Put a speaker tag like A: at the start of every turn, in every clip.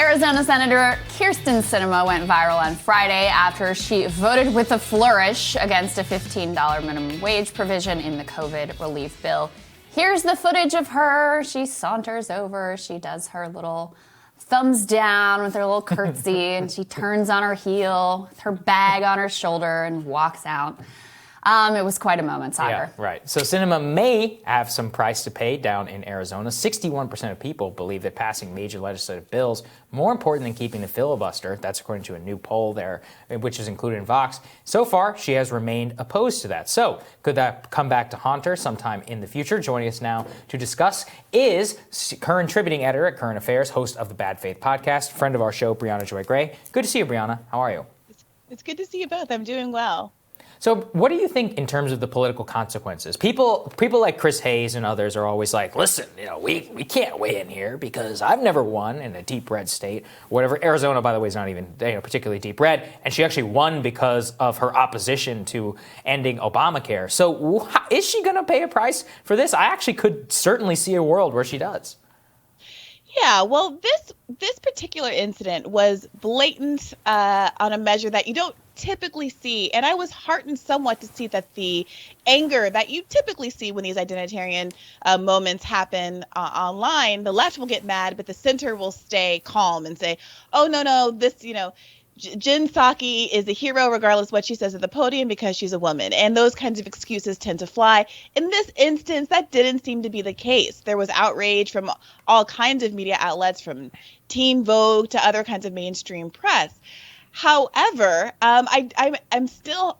A: Arizona Senator Kyrsten Sinema went viral on Friday after she voted with a flourish against a $15 minimum wage provision in the COVID relief bill. Here's the footage of her. She saunters over. She does her little thumbs down with her little curtsy, and she turns on her heel with her bag on her shoulder and walks out. It was quite a moment, Sagar.
B: Yeah, right. So Sinema may have some price to pay down in Arizona. 61% of people believe that passing major legislative bills more important than keeping the filibuster. That's according to a new poll there, which is included in Vox. So far, she has remained opposed to that. So could that come back to haunt her sometime in the future? Joining us now to discuss is contributing editor at Current Affairs, host of the Bad Faith podcast, friend of our show, Briahna Joy Gray. Good to see you, Briahna. How are you?
C: It's good to see you both. I'm doing well.
B: So what do you think in terms of the political consequences? People like Chris Hayes and others are always like, listen, we can't weigh in here because I've never won in a deep red state. Whatever. Arizona, by the way, is not even particularly deep red. And she actually won because of her opposition to ending Obamacare. So is she going to pay a price for this? I actually could certainly see a world where she does.
C: Yeah, well, this particular incident was blatant on a measure that you don't typically see. And I was heartened somewhat to see that the anger that you typically see when these identitarian moments happen online, the left will get mad, but the center will stay calm and say, oh, no, this, Jen Psaki is a hero regardless of what she says at the podium because she's a woman. And those kinds of excuses tend to fly. In this instance, that didn't seem to be the case. There was outrage from all kinds of media outlets, from Teen Vogue to other kinds of mainstream press. However, I'm still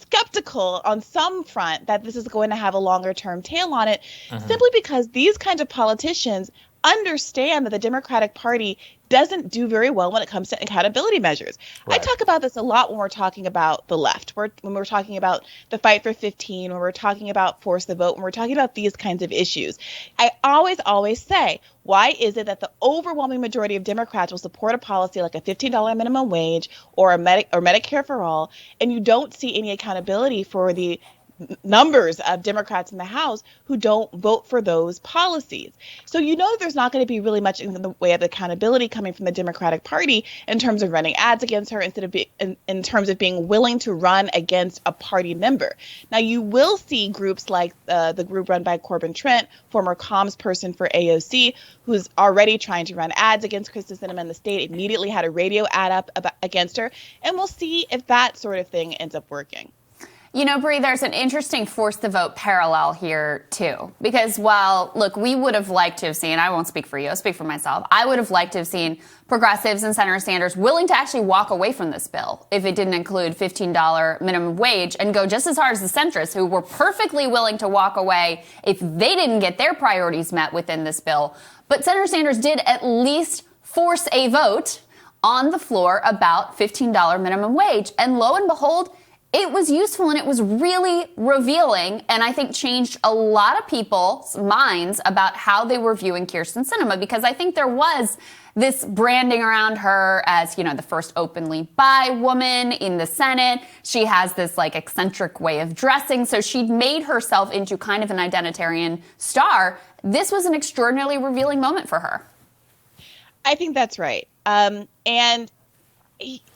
C: skeptical on some front that this is going to have a longer term tail on it, simply because these kinds of politicians understand that the Democratic Party doesn't do very well when it comes to accountability measures. Right. I talk about this a lot when we're talking about the left, when we're talking about the fight for 15, when we're talking about force the vote, when we're talking about these kinds of issues. I always say, why is it that the overwhelming majority of Democrats will support a policy like a $15 minimum wage or Medicare for all, and you don't see any accountability for the numbers of Democrats in the House who don't vote for those policies? So there's not going to be really much in the way of accountability coming from the Democratic Party in terms of running ads against her, instead of in terms of being willing to run against a party member. Now, you will see groups like the group run by Corbin Trent, former comms person for AOC, who's already trying to run ads against Kyrsten Sinema in the state, immediately had a radio ad up against her, and we'll see if that sort of thing ends up working.
A: Bri, there's an interesting force the vote parallel here, too. Because while, look, we would have liked to have seen, I won't speak for you, I'll speak for myself, I would have liked to have seen progressives and Senator Sanders willing to actually walk away from this bill if it didn't include $15 minimum wage, and go just as hard as the centrists, who were perfectly willing to walk away if they didn't get their priorities met within this bill. But Senator Sanders did at least force a vote on the floor about $15 minimum wage. And lo and behold, it was useful, and it was really revealing, and I think changed a lot of people's minds about how they were viewing Kyrsten Sinema, because I think there was this branding around her as, the first openly bi woman in the Senate. She has this eccentric way of dressing, so she'd made herself into kind of an identitarian star. This was an extraordinarily revealing moment for her.
C: I think that's right. And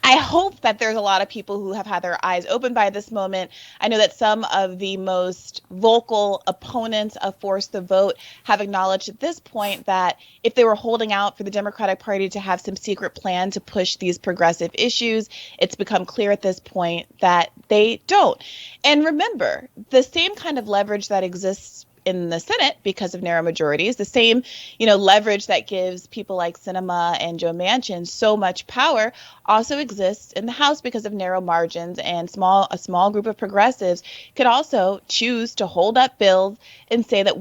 C: I hope that there's a lot of people who have had their eyes opened by this moment. I know that some of the most vocal opponents of force the vote have acknowledged at this point that if they were holding out for the Democratic Party to have some secret plan to push these progressive issues, it's become clear at this point that they don't. And remember, the same kind of leverage that exists in the Senate because of narrow majorities, the same, leverage that gives people like Sinema and Joe Manchin so much power, also exists in the House because of narrow margins, and a small group of progressives could also choose to hold up bills and say that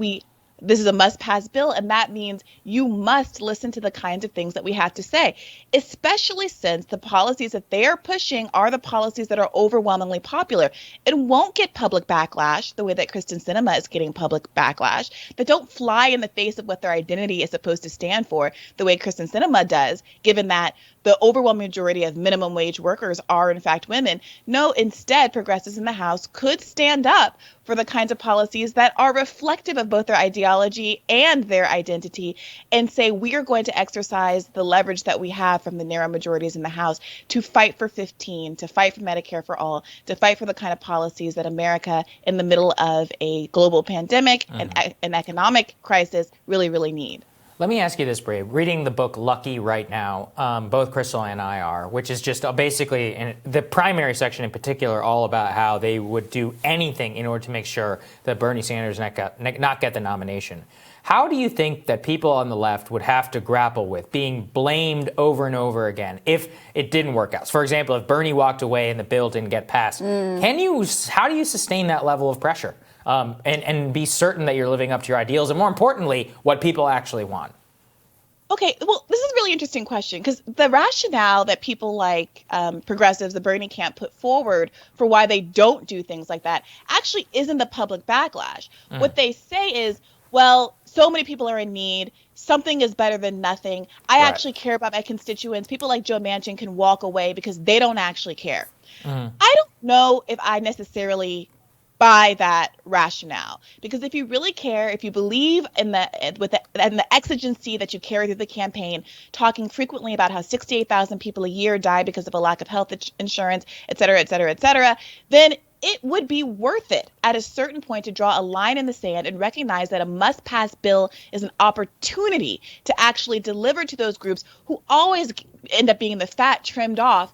C: this is a must-pass bill, and that means you must listen to the kinds of things that we have to say, especially since the policies that they are pushing are the policies that are overwhelmingly popular and won't get public backlash the way that Kyrsten Sinema is getting public backlash, that don't fly in the face of what their identity is supposed to stand for the way Kyrsten Sinema does, given that the overwhelming majority of minimum wage workers are, in fact, women. No, instead, progressives in the House could stand up for the kinds of policies that are reflective of both their ideology ideology and their identity and say we are going to exercise the leverage that we have from the narrow majorities in the House to fight for 15, to fight for Medicare for all, to fight for the kind of policies that America in the middle of a global pandemic and an economic crisis really, really need.
B: Let me ask you this, Bri. Reading the book Lucky right now, both Crystal and I are, which is just basically, in the primary section in particular, all about how they would do anything in order to make sure that Bernie Sanders not get the nomination. How do you think that people on the left would have to grapple with being blamed over and over again if it didn't work out? So for example, if Bernie walked away and the bill didn't get passed, how do you sustain that level of pressure and be certain that you're living up to your ideals and, more importantly, what people actually want?
C: Okay, well, this is a really interesting question because the rationale that people like progressives, the Bernie camp, put forward for why they don't do things like that actually isn't the public backlash. What they say is, well, so many people are in need. Something is better than nothing. I actually care about my constituents. People like Joe Manchin can walk away because they don't actually care. I don't know if I necessarily buy that rationale, because if you really care, if you believe in the exigency that you carry through the campaign, talking frequently about how 68,000 people a year die because of a lack of health insurance, et cetera, et cetera, et cetera, then it would be worth it at a certain point to draw a line in the sand and recognize that a must-pass bill is an opportunity to actually deliver to those groups who always end up being the fat trimmed off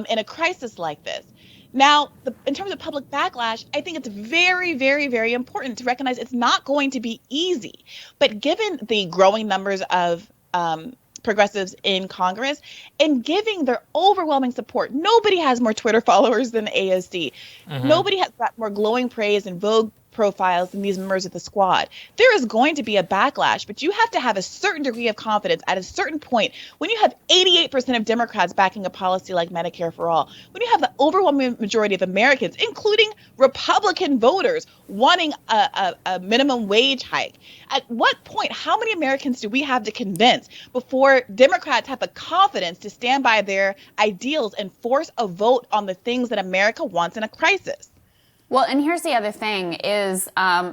C: in a crisis like this. Now, in terms of public backlash, I think it's very, very, very important to recognize it's not going to be easy. But given the growing numbers of progressives in Congress and giving their overwhelming support, nobody has more Twitter followers than AOC. Nobody has got more glowing praise and Vogue profiles than these members of the squad. There is going to be a backlash, but you have to have a certain degree of confidence at a certain point when you have 88% of Democrats backing a policy like Medicare for all, when you have the overwhelming majority of Americans, including Republican voters, wanting a minimum wage hike. At what point, how many Americans do we have to convince before Democrats have the confidence to stand by their ideals and force a vote on the things that America wants in a crisis?
A: Well, and here's the other thing is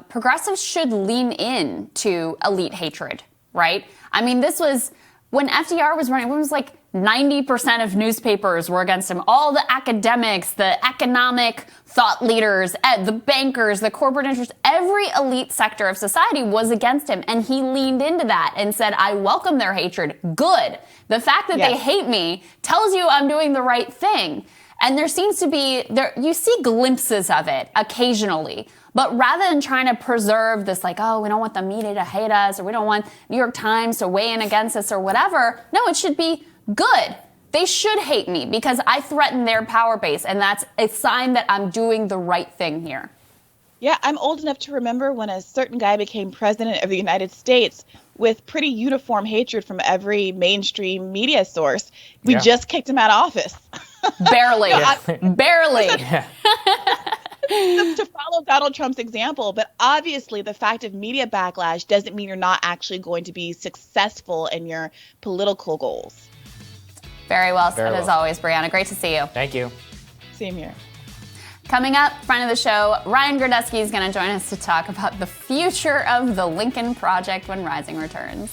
A: progressives should lean in to elite hatred, right? I mean, this was when FDR was running, it was like 90% of newspapers were against him. All the academics, the economic thought leaders, the bankers, the corporate interests, every elite sector of society was against him. And he leaned into that and said, I welcome their hatred. Good. The fact that they hate me tells you I'm doing the right thing. And there seems to be, you see glimpses of it occasionally. But rather than trying to preserve this, like, oh, we don't want the media to hate us, or we don't want New York Times to weigh in against us or whatever. No, it should be good. They should hate me because I threaten their power base. And that's a sign that I'm doing the right thing here.
C: Yeah, I'm old enough to remember when a certain guy became president of the United States with pretty uniform hatred from every mainstream media source. We just kicked him out of office.
A: Barely. Barely.
C: To follow Donald Trump's example, but obviously the fact of media backlash doesn't mean you're not actually going to be successful in your political goals.
A: Very well said, as always, Briahna. Great to see you.
B: Thank you.
C: Same here.
A: Coming up, friend of the show, Ryan Grodetsky is going to join us to talk about the future of the Lincoln Project when Rising returns.